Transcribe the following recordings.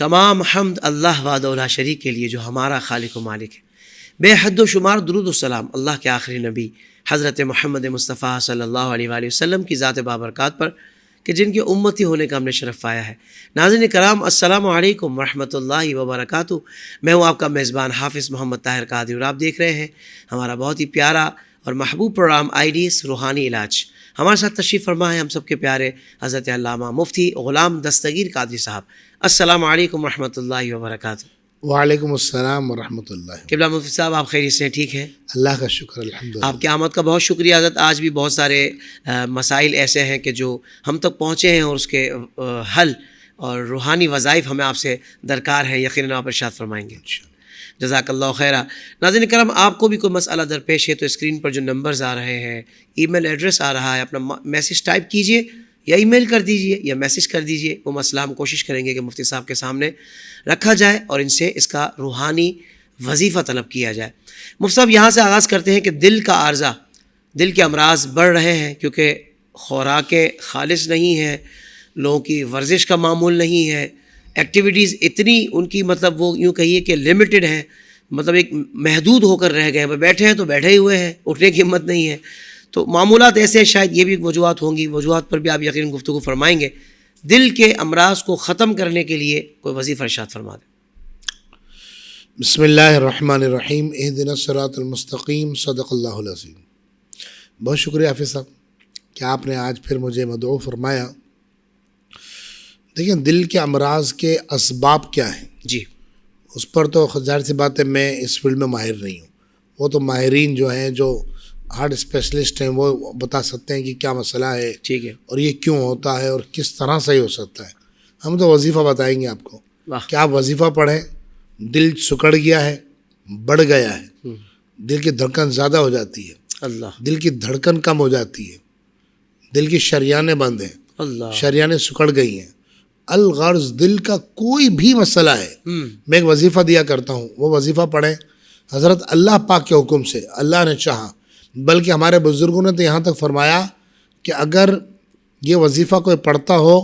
تمام حمد اللہ وحدہ لا شریک کے لیے جو ہمارا خالق و مالک ہے. بے حد و شمار درود و سلام اللہ کے آخری نبی حضرت محمد مصطفیٰ صلی اللہ علیہ وآلہ وسلم کی ذات بابرکات پر کہ جن کے امتی ہونے کا ہم نے شرف پایا ہے. ناظرین کرام، السلام علیکم ورحمۃ اللہ وبرکاتہ. میں ہوں آپ کا میزبان حافظ محمد طاہر قادری اور آپ دیکھ رہے ہیں ہمارا بہت ہی پیارا اور محبوب پروگرام IDS روحانی علاج. ہمارے ساتھ تشریف فرما ہے ہم سب کے پیارے حضرت علامہ مفتی غلام دستگیر قادری صاحب. السلام علیکم ورحمۃ اللہ وبرکاتہ. وعلیکم السلام ورحمۃ اللہ. قبلہ مفتی صاحب، آپ خیریت سے ہیں؟ ٹھیک ہیں؟ اللہ کا شکر الحمدللہ. آپ کی آمد کا بہت شکریہ حضرت. آج بھی بہت سارے مسائل ایسے ہیں کہ جو ہم تک پہنچے ہیں اور اس کے حل اور روحانی وظائف ہمیں آپ سے درکار ہیں. یقیناً آپ ارشاد فرمائیں گے. جزاک اللہ خیرہ. ناظرین کرام، آپ کو بھی کوئی مسئلہ درپیش ہے تو اسکرین پر جو نمبرز آ رہے ہیں، ای میل ایڈریس آ رہا ہے، اپنا میسیج ٹائپ کیجئے یا ای میل کر دیجئے یا میسیج کر دیجئے. وہ مسئلہ ہم کوشش کریں گے کہ مفتی صاحب کے سامنے رکھا جائے اور ان سے اس کا روحانی وظیفہ طلب کیا جائے. مفتی صاحب، یہاں سے آغاز کرتے ہیں کہ دل کا عارضہ، دل کے امراض بڑھ رہے ہیں کیونکہ خوراکیں خالص نہیں ہیں، لوگوں کی ورزش کا معمول نہیں ہے، ایکٹیویٹیز اتنی ان کی مطلب وہ یوں کہیے کہ لمیٹڈ ہیں، مطلب ایک محدود ہو کر رہ گئے ہیں. بیٹھے ہیں تو بیٹھے ہی ہوئے ہیں، اٹھنے کی ہمت نہیں ہے. تو معمولات ایسے شاید یہ بھی وجوہات ہوں گی، وجوہات پر بھی آپ یقیناً گفتگو فرمائیں گے. دل کے امراض کو ختم کرنے کے لیے کوئی وظیفہ ارشاد فرما دیں. بسم اللہ الرحمن الرحیم. اہدنا الصراط المستقیم. صدق اللہ العظیم. بہت شکریہ حافظ صاحب کہ آپ نے آج پھر مجھے مدعو فرمایا. دیکھیں، دل کے امراض کے اسباب کیا ہیں جی، اس پر تو ظاہر سی بات ہے میں اس فیلڈ میں ماہر نہیں ہوں. وہ تو ماہرین جو ہیں، جو ہارٹ اسپیشلسٹ ہیں، وہ بتا سکتے ہیں کہ کیا مسئلہ ہے، ٹھیک ہے، اور یہ کیوں ہوتا ہے اور کس طرح صحیح ہو سکتا ہے. ہم تو وظیفہ بتائیں گے آپ کو کہ آپ وظیفہ پڑھیں. دل سکڑ گیا ہے، بڑھ گیا ہے، دل کی دھڑکن زیادہ ہو جاتی ہے، اللہ، دل کی دھڑکن کم ہو جاتی ہے، دل کی شریانیں بند ہیں، اللہ، شریانیں سکڑ گئی ہیں. الغرض دل کا کوئی بھی مسئلہ ہے، میں ایک وظیفہ دیا کرتا ہوں، وہ وظیفہ پڑھیں. حضرت اللہ پاک کے حکم سے، اللہ نے چاہا، بلکہ ہمارے بزرگوں نے تو یہاں تک فرمایا کہ اگر یہ وظیفہ کوئی پڑھتا ہو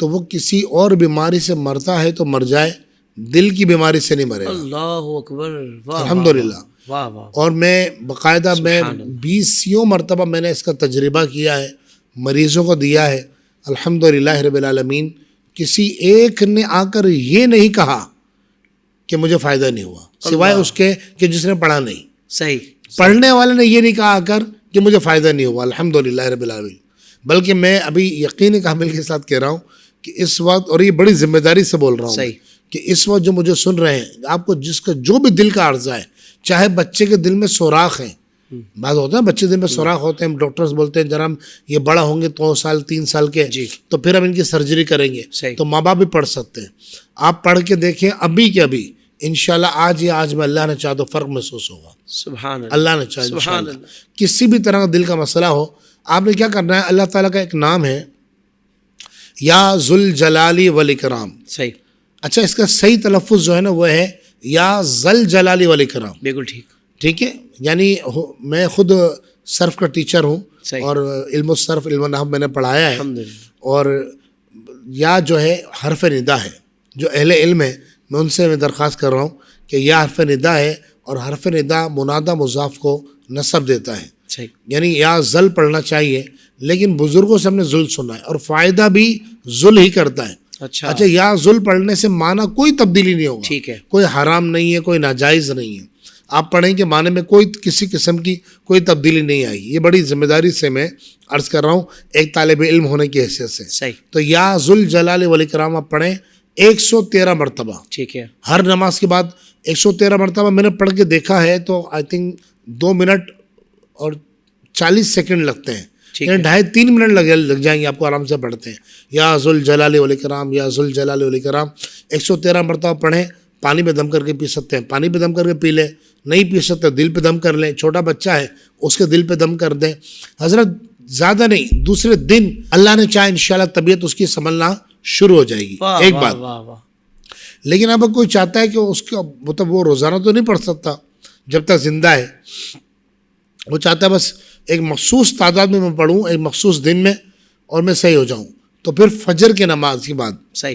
تو وہ کسی اور بیماری سے مرتا ہے تو مر جائے، دل کی بیماری سے نہیں مرے گا. اللہ اکبر، واہ الحمدللہ. واہ واہ. اور میں باقاعدہ میں 20 مرتبہ میں نے اس کا تجربہ کیا ہے، مریضوں کو دیا ہے. الحمدللہ رب العالمین. کسی ایک نے آ کر یہ نہیں کہا کہ مجھے فائدہ نہیں ہوا، سوائے اس کے کہ جس نے پڑھا نہیں. صحیح. پڑھنے والے نے یہ نہیں کہا آ کر کہ مجھے فائدہ نہیں ہوا. الحمدللہ رب العالمین. بلکہ میں ابھی یقین کامل کے ساتھ کہہ رہا ہوں کہ اس وقت، اور یہ بڑی ذمہ داری سے بول رہا ہوں صحیح، کہ اس وقت جو مجھے سن رہے ہیں، آپ کو جس کا جو بھی دل کا عرضہ ہے، چاہے بچے کے دل میں سوراخ ہیں، بعض ہوتا ہے بچے دل میں سوراخ ہوتے ہیں، ڈاکٹرز بولتے ہیں جناب یہ بڑا ہوں گے 2 سال 3 سال کے تو پھر ہم ان کی سرجری کریں گے، تو ماں باپ بھی پڑھ سکتے ہیں. آپ پڑھ کے دیکھیں ابھی کے ابھی، انشاءاللہ آج میں اللہ نے چاہا تو فرق محسوس ہوگا. سبحان اللہ. اللہ نے چاہا انشاءاللہ. کسی بھی طرح کا دل کا مسئلہ ہو، آپ نے کیا کرنا ہے، اللہ تعالیٰ کا ایک نام ہے یا ذوالجلال والاکرام. صحیح. اچھا، اس کا صحیح تلفظ جو ہے نا وہ ہے یا ذوالجلال والاکرام. بالکل ٹھیک. ٹھیک ہے، یعنی میں خود صرف کا ٹیچر ہوں اور علم الصرف، علم النحو میں نے پڑھایا ہے. اور یا جو ہے حرف ندا ہے، جو اہل علم ہے میں ان سے میں درخواست کر رہا ہوں کہ یا حرف ندا ہے، اور حرف ندا منادہ مضاف کو نصب دیتا ہے. یعنی یا ذل پڑھنا چاہیے، لیکن بزرگوں سے ہم نے ذل سنا ہے اور فائدہ بھی ذل ہی کرتا ہے. اچھا، یا ذل پڑھنے سے معنی کوئی تبدیلی نہیں ہوگا. ٹھیک ہے. کوئی حرام نہیں ہے، کوئی ناجائز نہیں ہے. آپ پڑھیں کہ معنی میں کوئی کسی قسم کی کوئی تبدیلی نہیں آئی. یہ بڑی ذمہ داری سے میں عرض کر رہا ہوں ایک طالب علم ہونے کی حیثیت سے. صحیح. تو یا ذوالجلال والاکرام آپ پڑھیں 113 مرتبہ. ٹھیک ہے. ہر نماز کے بعد 113 مرتبہ میں نے پڑھ کے دیکھا ہے تو آئی تھنک 2 منٹ اور 40 سیکنڈ لگتے ہیں، یعنی 2.5-3 منٹ لگ جائیں گے آپ کو آرام سے پڑھتے ہیں. یا ذوالجلال والاکرام، یا ذوالجلال والاکرام 113 مرتبہ پڑھیں. پانی پہ دم کر کے پی سکتے ہیں، پانی پہ دم کر کے پی لیں. نہیں پی سکتے دل پہ دم کر لیں. چھوٹا بچہ ہے اس کے دل پہ دم کر دیں. حضرت زیادہ نہیں، دوسرے دن اللہ نے چاہے انشاءاللہ طبیعت اس کی سنبھلنا شروع ہو جائے گی. ایک بات. لیکن اب کوئی چاہتا ہے کہ اس کا مطلب وہ روزانہ تو نہیں پڑھ سکتا جب تک زندہ ہے، وہ چاہتا ہے بس ایک مخصوص تعداد میں پڑھوں ایک مخصوص دن میں اور میں صحیح ہو جاؤں. تو پھر فجر کے نماز کے بعد صحیح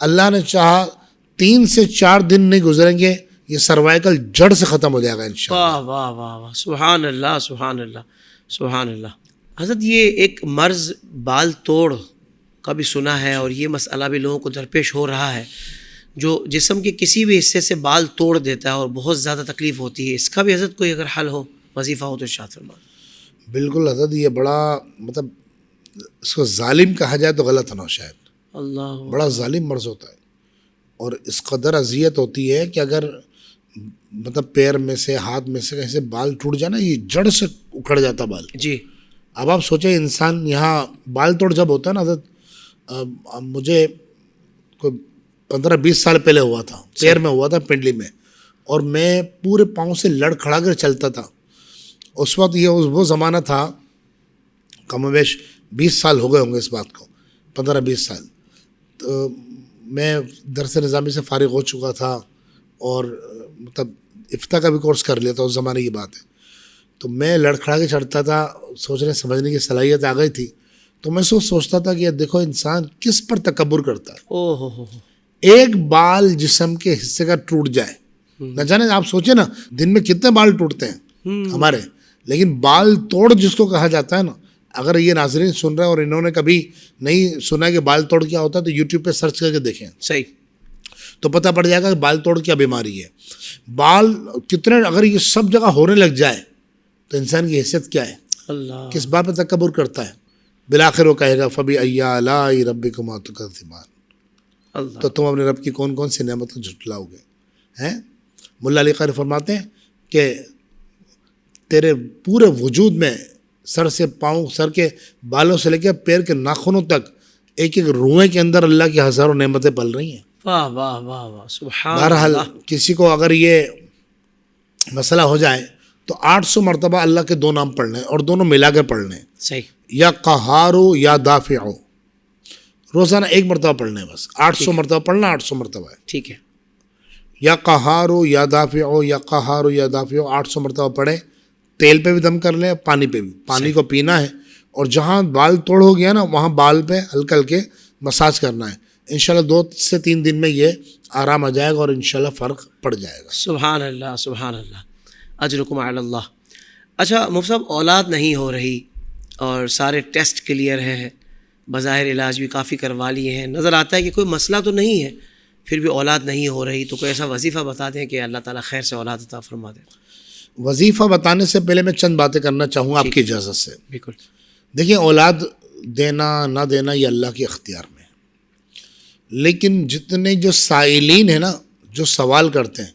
اللہ نے چاہا 3 سے 4 دن نہیں گزریں گے یہ سروائکل جڑ سے ختم ہو جائے گا انشاءاللہ. واہ واہ واہ واہ، سبحان اللہ سبحان اللہ سبحان اللہ. حضرت یہ ایک مرض بال توڑ کا بھی سنا ہے، اور یہ مسئلہ بھی لوگوں کو درپیش ہو رہا ہے، جو جسم کے کسی بھی حصے سے بال توڑ دیتا ہے اور بہت زیادہ تکلیف ہوتی ہے. اس کا بھی حضرت کوئی اگر حل ہو، وظیفہ ہو تو ارشاد فرمائیں. بالکل حضرت، یہ بڑا مطلب اس کو ظالم کہا جائے تو غلط نہ ہو شاید. اللہ بڑا ظالم مرض ہوتا ہے، اور اس قدر اذیت ہوتی ہے کہ اگر مطلب پیر میں سے ہاتھ میں سے کہیں سے بال ٹوٹ جائے نا، یہ جڑ سے اکھڑ جاتا بال. جی. اب آپ سوچیں انسان یہاں بال توڑ جب ہوتا ہے نا حضرت، مجھے کوئی 15-20 سال پہلے ہوا تھا، پیر میں ہوا تھا پنڈلی میں، اور میں پورے پاؤں سے لڑ کھڑا کر چلتا تھا. اس وقت یہ وہ زمانہ تھا، کم و بیش 20 سال ہو گئے ہوں گے اس بات کو، 15-20 سال. تو میں درس نظامی سے فارغ ہو چکا تھا، اور مطلب افتاء کا بھی کورس کر لیا تھا، اس زمانے کی بات ہے. تو میں لڑکھڑا کے چڑھتا تھا، سوچنے سمجھنے کی صلاحیت آ گئی تھی. تو میں سوچتا تھا کہ دیکھو انسان کس پر تکبر کرتا ہے. او ہو ایک بال جسم کے حصے کا ٹوٹ جائے، نہ جانے آپ سوچیں نا دن میں کتنے بال ٹوٹتے ہیں ہمارے، لیکن بال توڑ جس کو کہا جاتا ہے نا، اگر یہ ناظرین سن رہے ہیں اور انہوں نے کبھی نہیں سنا کہ بال توڑ کیا ہوتا ہے تو یوٹیوب پہ سرچ کر کے دیکھیں. صحیح. تو پتہ پڑ جائے گا کہ بال توڑ کیا بیماری ہے. بال کتنے اگر یہ سب جگہ ہونے لگ جائے تو انسان کی حیثیت کیا ہے، اللہ. کس بات پہ تکبر کرتا ہے. بالآخر وہ کہے گا فَبِأَيِّ آلَاءِ رَبِّكُمَا تُكَذِّبَانِ. اللہ. تو تم اپنے رب کی کون کون سی نعمت کو جھٹلاؤ گے ہیں. ملا علی قاری فرماتے ہیں کہ تیرے پورے وجود میں سر سے پاؤں، سر کے بالوں سے لے کے پیر کے ناخنوں تک ایک ایک روئے کے اندر اللہ کی ہزاروں نعمتیں پل رہی ہیں. واہ واہ واہ واہ، سبحان بہرحال اللہ. کسی کو اگر یہ مسئلہ ہو جائے تو 800 مرتبہ اللہ کے 2 نام پڑھنے اور دونوں ملا کے پڑھنے، صحیح. یا قہارو یا دافعو. روزانہ 1 مرتبہ پڑھنے، بس 800 مرتبہ پڑھنا، 800 مرتبہ ہے. ٹھیک ہے. یا قہارو یا دافعو، یا قہارو یا دافعو 800 مرتبہ پڑھے. تیل پہ بھی دم کر لیں، پانی پہ بھی. پانی کو پینا ہے، اور جہاں بال توڑ ہو گیا نا وہاں بال پہ ہلکے ہلکے مساج کرنا ہے. انشاءاللہ 2 سے 3 دن میں یہ آرام آ جائے گا اور انشاءاللہ فرق پڑ جائے گا. سبحان اللہ سبحان اللہ، اجرکم علی اللہ. اچھا مفتی صاحب، اولاد نہیں ہو رہی اور سارے ٹیسٹ کلیئر ہیں، بظاہر علاج بھی کافی کروا لیے ہیں، نظر آتا ہے کہ کوئی مسئلہ تو نہیں ہے، پھر بھی اولاد نہیں ہو رہی، تو کوئی ایسا وظیفہ بتا دیں کہ اللہ تعالیٰ خیر سے اولاد عطا فرما دے. وظیفہ بتانے سے پہلے میں چند باتیں کرنا چاہوں آپ کی اجازت سے. بالکل. دیکھیں، اولاد دینا نہ دینا یہ اللہ کے اختیار میں ہے، لیکن جتنے جو سائلین ہیں نا، جو سوال کرتے ہیں،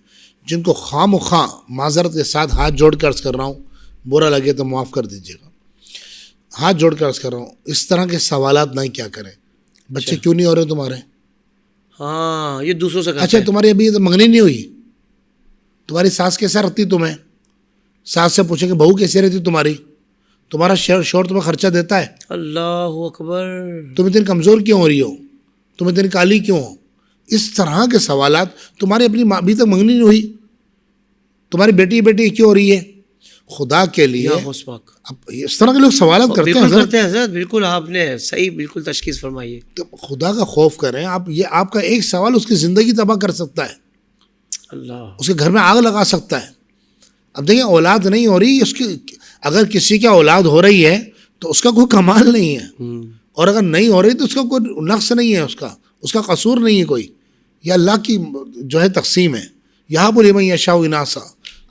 جن کو خواہ مخواہ معذرت کے ساتھ ہاتھ جوڑ کر عرض کر رہا ہوں، برا لگے تو معاف کر دیجیے گا، ہاتھ جوڑ کر عرض کر رہا ہوں، اس طرح کے سوالات نہیں کیا کریں. بچے کیوں نہیں ہو رہے تمہارے؟ ہاں، یہ دوسروں سے اچھا تمہاری ابھی تو منگنی نہیں ہوئی، تمہاری ساس کیسا رکھتی تمہیں؟ ساس سے پوچھیں کہ بہو کیسے رہتی تمہاری؟ تمہارا شوہر تمہیں خرچہ دیتا ہے؟ اللہ اکبر. تم اتنی کمزور کیوں ہو رہی ہو؟ تم اتنی کالی کیوں ہو؟ اس طرح کے سوالات. تمہاری اپنی ماں ابھی تک منگنی نہیں ہوئی، تمہاری بیٹی کیوں ہو رہی ہے؟ خدا کے لیے اب اس طرح کے لوگ سوالات کرتے ہیں حضرت. بالکل آپ نے صحیح بالکل تشخیص فرمائی ہے. تو خدا کا خوف کریں آپ. یہ آپ کا ایک سوال اس کی زندگی تباہ کر سکتا ہے، اللہ. اس کے گھر میں آگ لگا سکتا ہے. اب دیکھیں، اولاد نہیں ہو رہی، اس کی اگر کسی کی اولاد ہو رہی ہے تو اس کا کوئی کمال نہیں ہے، اور اگر نہیں ہو رہی تو اس کا کوئی نقص نہیں ہے، اس کا قصور نہیں ہے کوئی. یہ اللہ کی جو ہے تقسیم ہے. یہاں لمن یشاء اناسا،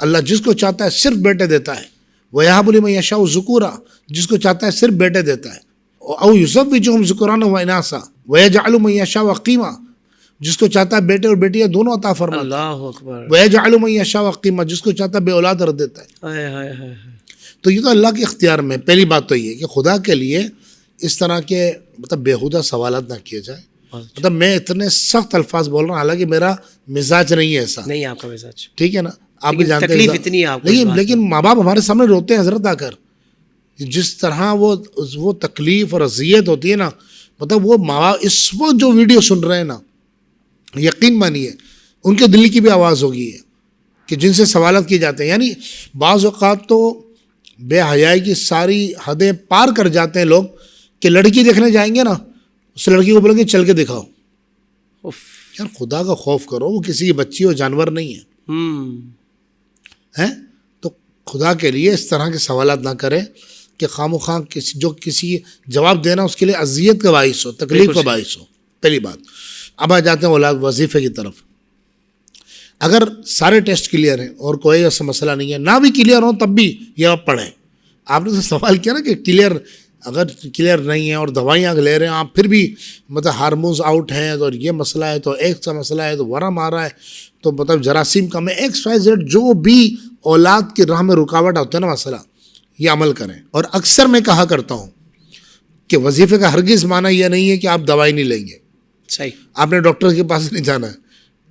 اللہ جس کو چاہتا ہے صرف بیٹے دیتا ہے. وَيَهَبُ لِمَن يَشَاءُ ذُكُورًا، جس کو چاہتا ہے صرف بیٹے دیتا ہے. او يُزَوِّجُهُمْ ذُكُرَانًا وَإِنَاثًا وَيَجْعَلُ مَن يَشَاءُ عَقِيمًا، جس کو چاہتا ہے بیٹے اور بیٹیاں دونوں عطا فرماتا ہے. اللہ اکبر. وَيَجْعَلُ مَن يَشَاءُ عَقِيمًا، جس کو چاہتا ہے بے اولاد رکھ دیتا ہے. تو یہ تو اللہ کے اختیار میں. پہلی بات تو یہ کہ خدا کے لیے اس طرح کے مطلب بیہودہ سوالات نہ کیے جائیں. مطلب میں اتنے سخت الفاظ بول رہا ہوں، حالانکہ میرا مزاج نہیں ہے ایسا. نہیں آپ کا مزاج ٹھیک ہے نا، آپ بھی جانتے ہیں تکلیف اتنی ہے آپ کو. لیکن ماں باپ ہمارے سامنے روتے ہیں حضرت آ کر. جس طرح وہ تکلیف اور اذیت ہوتی ہے نا، مطلب وہ ماں باپ اس وقت جو ویڈیو سن رہے ہیں نا، یقین مانیے ان کے دل کی بھی آواز ہوگی ہے کہ جن سے سوالات کیے جاتے ہیں. یعنی بعض اوقات تو بے حیائی کی ساری حدیں پار کر جاتے ہیں لوگ کہ لڑکی دیکھنے جائیں گے نا، اس لڑکی کو بولیں گے چل کے دکھاؤ. اف یار خدا کا خوف کرو, وہ کسی کی بچی اور جانور نہیں ہے ہیں. تو خدا کے لیے اس طرح کے سوالات نہ کریں کہ خام و خواہ جو کسی جواب دینا اس کے لیے اذیت کا باعث ہو, تکلیف کا باعث ہو. پہلی بات. اب آ جاتے ہیں اولاد وظیفے کی طرف. اگر سارے ٹیسٹ کلیئر ہیں اور کوئی ایسا مسئلہ نہیں ہے, نہ بھی کلیئر ہو تب بھی یہ آپ پڑھیں. آپ نے تو سوال کیا نا کہ کلیئر, اگر کلیئر نہیں ہے اور دوائیاں لے رہے ہیں آپ پھر بھی مطلب ہارمونز آؤٹ ہیں اور یہ مسئلہ ہے تو ایک سا مسئلہ ہے تو ورم آ رہا ہے تو مطلب جراثیم کم ہے, ایکس وائی زیڈ جو بھی اولاد کی راہ میں رکاوٹ ہوتا ہے نا مسئلہ, یہ عمل کریں. اور اکثر میں کہا کرتا ہوں کہ وظیفے کا ہرگز معنی یہ نہیں ہے کہ آپ دوائی نہیں لیں گے. صحیح. آپ نے ڈاکٹر کے پاس نہیں جانا ہے,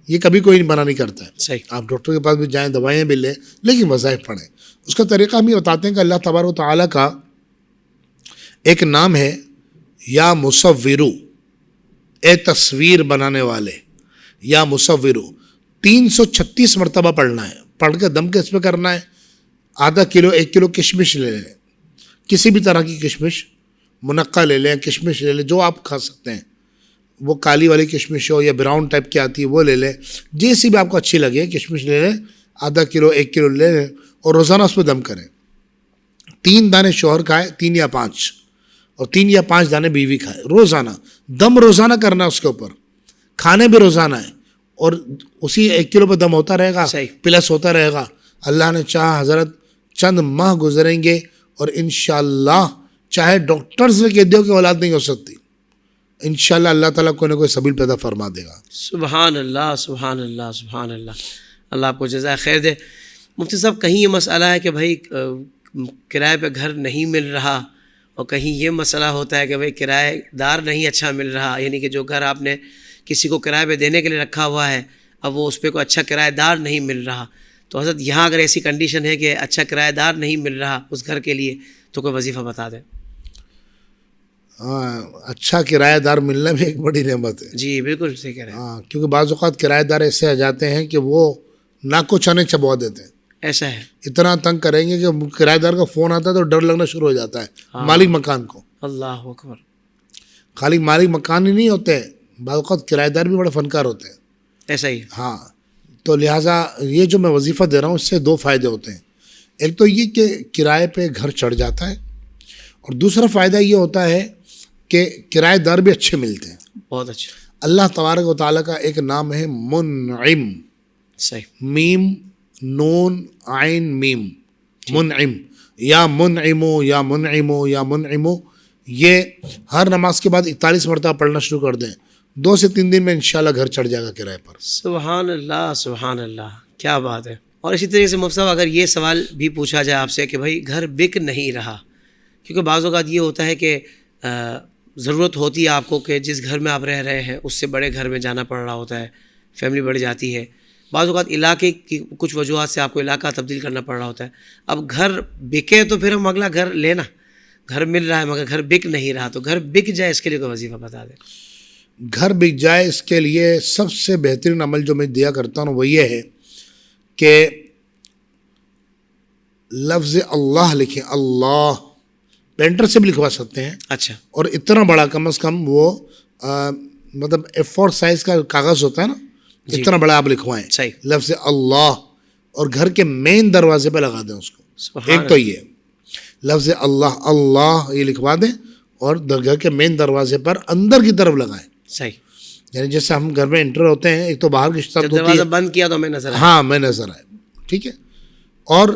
یہ کبھی کوئی منع نہیں کرتا ہے. صحیح. آپ ڈاکٹر کے پاس بھی جائیں, دوائیں بھی لیں, لیکن وظائف پڑھیں. اس کا طریقہ ہم یہ بتاتے ہیں کہ اللہ تبارک و تعالیٰ کا ایک نام ہے یا مصورو, اے تصویر بنانے والے, یا مصورو. 336 مرتبہ پڑھنا ہے. پڑھ کے دم کے اس پہ کرنا ہے. آدھا کلو 1 کلو کشمش لے لیں, کسی بھی طرح کی کشمش, منقع لے لیں, کشمش لے لیں جو آپ کھا سکتے ہیں, وہ کالی والی کشمش ہو یا براؤن ٹائپ کی آتی ہے وہ لے لیں, جیسی بھی آپ کو اچھی لگے کشمش لے لیں. آدھا کلو 1 کلو لے لیں اور روزانہ اس پہ دم کریں. 3 دانے شوہر کھائے, 3 یا 5, اور 3 یا 5 دانے بیوی کھائے. روزانہ دم روزانہ کرنا, اس کے اوپر کھانے بھی روزانہ ہے, اور اسی 1 کلو پہ دم ہوتا رہے گا, پلس ہوتا رہے گا. اللہ نے چاہا حضرت چند ماہ گزریں گے اور انشاءاللہ چاہے ڈاکٹرز نے کہہ دیو کہ اولاد نہیں ہو سکتی, انشاءاللہ اللہ تعالیٰ کوئی نہ کوئی سبیل پیدا فرما دے گا. سبحان اللہ, سبحان اللہ, سبحان اللہ. اللہ آپ کو جزائے خیر دے. مفتی صاحب, کہیں یہ مسئلہ ہے کہ بھائی کرائے پہ گھر نہیں مل رہا, اور کہیں یہ مسئلہ ہوتا ہے کہ بھائی کرایہ دار نہیں اچھا مل رہا, یعنی کہ جو گھر آپ نے کسی کو کرائے پہ دینے کے لیے رکھا ہوا ہے اب وہ اس پہ کوئی اچھا کرایہ دار نہیں مل رہا. تو حضرت یہاں اگر ایسی کنڈیشن ہے کہ اچھا کرایہ دار نہیں مل رہا اس گھر کے لیے, تو کوئی وظیفہ بتا دیں. ہاں, اچھا کرایہ دار ملنا بھی ایک بڑی نعمت ہے. جی بالکل صحیح کہہ رہے ہیں. ہاں, کیونکہ بعض اوقات کرایہ دار ایسے آ جاتے ہیں کہ وہ ناکو چانے چبوا دیتے ہیں. ایسا ہے. اتنا تنگ کریں گے کہ کرایہ دار کا فون آتا ہے تو ڈر لگنا شروع ہو جاتا ہے مالک مکان کو. اللہ اکبر. خالی مالک مکان ہی نہیں ہوتے, بعض اوقات کرایہ دار بھی بڑے فنکار ہوتے ہیں. ایسا ہی. ہاں, تو لہٰذا یہ جو میں وظیفہ دے رہا ہوں اس سے 2 فائدے ہوتے ہیں. ایک تو یہ کہ کرائے پہ گھر چڑھ جاتا ہے, اور دوسرا فائدہ یہ ہوتا ہے کہ کرایہ دار بھی اچھے ملتے ہیں. بہت اچھا. اللہ تبارک و تعالیٰ کا ایک نام ہے منعم. صحیح. میم نون عین میم, منعم. یا منعمو یا منعمو یا منعمو, یہ ہر نماز کے بعد 41 مرتبہ پڑھنا شروع کر دیں, 2 سے 3 دن میں انشاءاللہ گھر چڑھ جائے گا کرائے پر. سبحان اللہ, سبحان اللہ, کیا بات ہے. اور اسی طریقے سے مفتی صاحب اگر یہ سوال بھی پوچھا جائے آپ سے کہ بھائی گھر بک نہیں رہا, کیونکہ بعض اوقات یہ ہوتا ہے کہ ضرورت ہوتی ہے آپ کو کہ جس گھر میں آپ رہ رہے ہیں اس سے بڑے گھر میں جانا پڑ رہا ہوتا ہے, فیملی بڑھ جاتی ہے, بعض اوقات علاقے کی کچھ وجوہات سے آپ کو علاقہ تبدیل کرنا پڑ رہا ہوتا ہے. اب گھر بکے تو پھر ہم اگلا گھر لینا, گھر مل رہا ہے مگر گھر بک نہیں رہا, تو گھر بک جائے اس کے لیے کوئی وظیفہ بتا دیں. گھر بک جائے اس کے لیے سب سے بہترین عمل جو میں دیا کرتا ہوں وہ یہ ہے کہ لفظ اللہ لکھیں. اللہ پینٹر سے بھی لکھوا سکتے ہیں. اچھا. اور اتنا بڑا کم از کم وہ مطلب A4 سائز کا کاغذ ہوتا ہے نا, اتنا بڑا آپ لکھوائیں. صحیح. لفظ اللہ, اور گھر کے مین دروازے پہ لگا دیں اس کو. ایک تو یہ لفظ اللہ, اللہ یہ لکھوا دیں اور گھر کے مین دروازے پر اندر کی طرف لگائیں. صحیح. یعنی جیسے ہم گھر میں انٹر ہوتے ہیں, ایک تو باہر کی طرف ہوتی ہے, دروازہ بند کیا تو ہمیں نظر آیا. ہاں میں نظر آئے. ٹھیک ہے. اور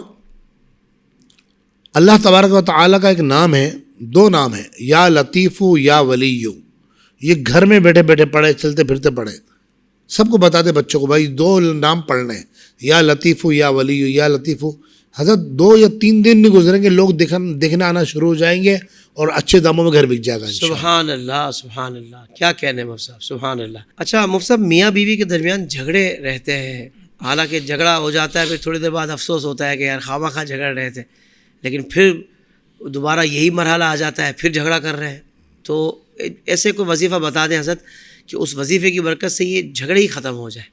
اللہ تبارک و تعالیٰ کا ایک نام ہے, 2 نام ہے, یا لطیفو یا ولیو. یہ گھر میں بیٹھے بیٹھے پڑھے, چلتے پھرتے پڑھے. سب کو بتا دے بچوں کو بھائی 2 نام پڑھنے ہیں, یا لطیفو یا ولیو. یا لطیفو حضرت 2 یا 3 دن نہیں گزریں گے, لوگ دیکھنے آنا شروع ہو جائیں گے اور اچھے داموں میں گھر بک جائے گا. سبحان اللہ, سبحان اللہ, کیا کہنے مفتی صاحب, سبحان اللہ. اچھا مفتی صاحب, میاں بیوی کے درمیان جھگڑے رہتے ہیں, حالانکہ جھگڑا ہو جاتا ہے پھر تھوڑی دیر بعد افسوس ہوتا ہے کہ یار خواہ مخواہ جھگڑ رہے تھے, لیکن پھر دوبارہ یہی مرحلہ آ جاتا ہے, پھر جھگڑا کر رہے ہیں. تو ایسے کوئی وظیفہ بتا دیں حضرت کہ اس وظیفے کی برکت سے یہ جھگڑے ہی ختم ہو جائے,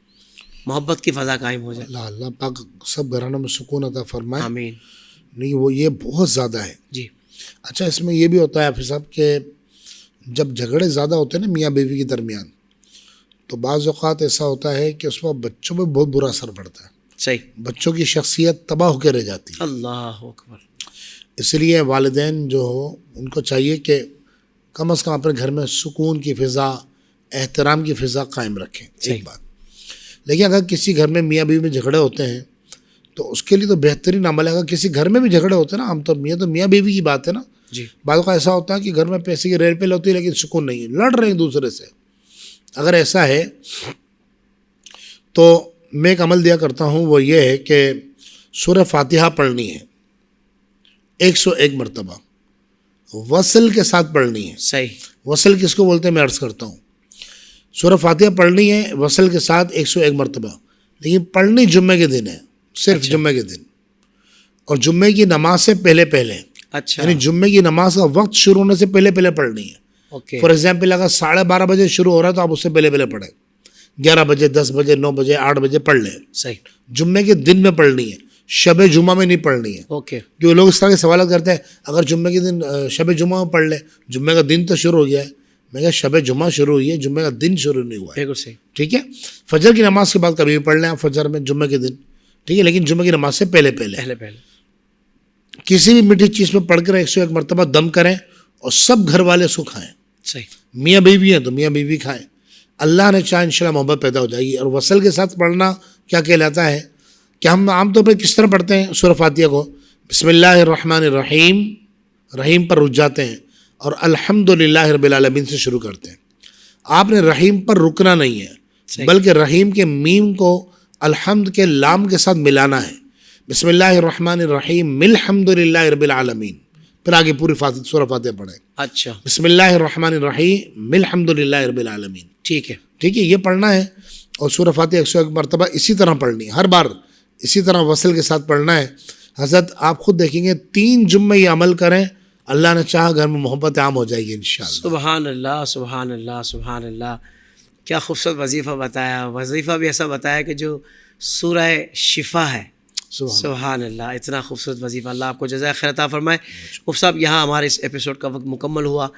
محبت کی فضا قائم ہو جائے. اللہ پاک سب گھرانوں میں سکون عطا فرمائے. آمین. نہیں وہ یہ بہت زیادہ ہے. جی. اچھا, اس میں یہ بھی ہوتا ہے حافظ صاحب کہ جب جھگڑے زیادہ ہوتے ہیں نا میاں بیوی کے درمیان, تو بعض اوقات ایسا ہوتا ہے کہ اس وقت بچوں پہ بہت برا اثر پڑتا ہے، صحیح. بچوں کی شخصیت تباہ ہو کے رہ جاتی ہے. اللہ اکبر. اس لیے والدین جو ہو ان کو چاہیے کہ کم از کم اپنے گھر میں سکون کی فضا، احترام کی فضا قائم رکھیں. صحیح. ایک بات. لیکن اگر کسی گھر میں میاں بیوی میں جھگڑے ہوتے ہیں تو اس کے لیے تو بہترین عمل ہے، اگر کسی گھر میں بھی جھگڑے ہوتے ہیں نا، عام طور تو میاں بیوی کی بات ہے نا، جی. بعض کا ایسا ہوتا ہے کہ گھر میں پیسے کی ریل پیل ہوتی ہے لیکن سکون نہیں ہے، لڑ رہے ہیں ایک دوسرے سے. اگر ایسا ہے تو میں ایک عمل دیا کرتا ہوں، وہ یہ ہے کہ سورہ فاتحہ پڑھنی ہے 101 مرتبہ، وصل کے ساتھ پڑھنی ہے. صحیح. وصل کس کو بولتے ہیں میں عرض کرتا ہوں. سورہ فاتحہ پڑھنی ہے وصل کے ساتھ 101 مرتبہ، لیکن پڑھنی جمعے کے دن ہے، صرف جمعے کے دن، اور جمعے کی نماز سے پہلے پہلے. اچھا. یعنی جمعے کی نماز کا وقت شروع ہونے سے پہلے پہلے پڑھنی ہے. اوکے. فار ایگزامپل اگر 12:30 بجے شروع ہو رہا ہے تو آپ اس سے پہلے پہلے پڑھیں، 11 بجے 10 بجے 9 بجے 8 بجے پڑھ لیں. صحیح. جمعے کے دن میں پڑھنی ہے، شب جمعہ میں نہیں پڑھنی ہے. اوکے. جو لوگ اس طرح کے سوالات کرتے ہیں اگر جمعے کے دن شب جمعہ میں پڑھ لیں، جمعے کا دن تو شروع ہو گیا ہے. میں کہا شب جمعہ شروع ہوئی ہے، جمعے کا دن شروع نہیں ہوا ہے. بالکل صحیح. ٹھیک ہے. فجر کی نماز کے بعد کبھی بھی پڑھ لیں آپ، فجر میں جمعے کے دن، ٹھیک ہے، لیکن جمعے کی نماز سے پہلے پہلے. پہلے. کسی بھی میٹھی چیز پہ پڑھ کر 101 مرتبہ دم کریں اور سب گھر والے اس کو کھائیں. صحیح. میاں بیوی ہیں تو میاں بیوی کھائیں. اللہ نے چاہے انشاءاللہ محبت پیدا ہو جائے گی. اور وصل کے ساتھ پڑھنا کیا کہلاتا ہے کہ ہم عام طور پہ کس طرح پڑھتے ہیں سورہ فاتحہ کو؟ بسم اللہ الرحمن الرحیم، رحیم پر رک جاتے ہیں اور الحمدللہ رب العالمین سے شروع کرتے ہیں. آپ نے رحیم پر رکنا نہیں ہے، بلکہ رحیم کے میم کو الحمد کے لام کے ساتھ ملانا ہے. بسم اللہ الرحمن الرحیم الحمدللہ رب العالمین، پھر آگے پوری سورہ فاتحہ پڑھیں. اچھا. بسم اللہ الرحمن الرحیم الحمدللہ رب العالمین. ٹھیک ہے. ٹھیک ہے، یہ پڑھنا ہے. اور سورہ فاتحہ 101 مرتبہ اسی طرح پڑھنی ہے، ہر بار اسی طرح وصل کے ساتھ پڑھنا ہے. حضرت آپ خود دیکھیں گے 3 جمعے یہ عمل کریں، اللہ نے چاہا گھر میں محبت عام ہو جائے گی انشاءاللہ. سبحان اللہ سبحان اللہ سبحان اللہ. کیا خوبصورت وظیفہ بتایا. وظیفہ بھی ایسا بتایا کہ جو سورہ شفا ہے. سبحان اللہ. اتنا خوبصورت وظیفہ. اللہ آپ کو جزائے خیر عطا فرمائے. مفتی صاحب یہاں ہمارے اس ایپیسوڈ کا وقت مکمل ہوا.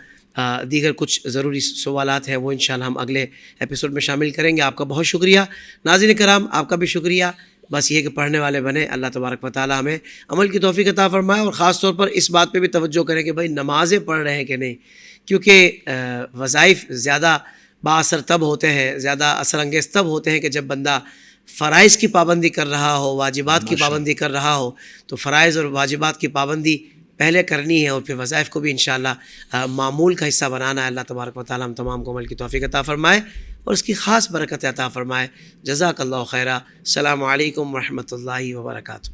دیگر کچھ ضروری سوالات ہیں وہ انشاءاللہ ہم اگلے ایپیسوڈ میں شامل کریں گے. آپ کا بہت شکریہ. ناظرین کرام آپ کا بھی شکریہ. بس یہ کہ پڑھنے والے بنے. اللہ تبارک و تعالیٰ ہمیں عمل کی توفیق عطا فرمائے. اور خاص طور پر اس بات پہ بھی توجہ کریں کہ بھائی نمازیں پڑھ رہے ہیں کہ نہیں، کیونکہ وظائف زیادہ باثر تب ہوتے ہیں، زیادہ اثر انگیز تب ہوتے ہیں کہ جب بندہ فرائض کی پابندی کر رہا ہو، واجبات کی پابندی کر رہا ہو. تو فرائض اور واجبات کی پابندی پہلے کرنی ہے اور پھر وظائف کو بھی انشاءاللہ معمول کا حصہ بنانا ہے. اللہ تبارک و تعالیٰ ہم تمام کو عمل کی توفیق عطا فرمائے اور اس کی خاص برکت عطا فرمائے. جزاک اللہ خیرہ. السلام علیکم ورحمۃ اللہ وبرکاتہ.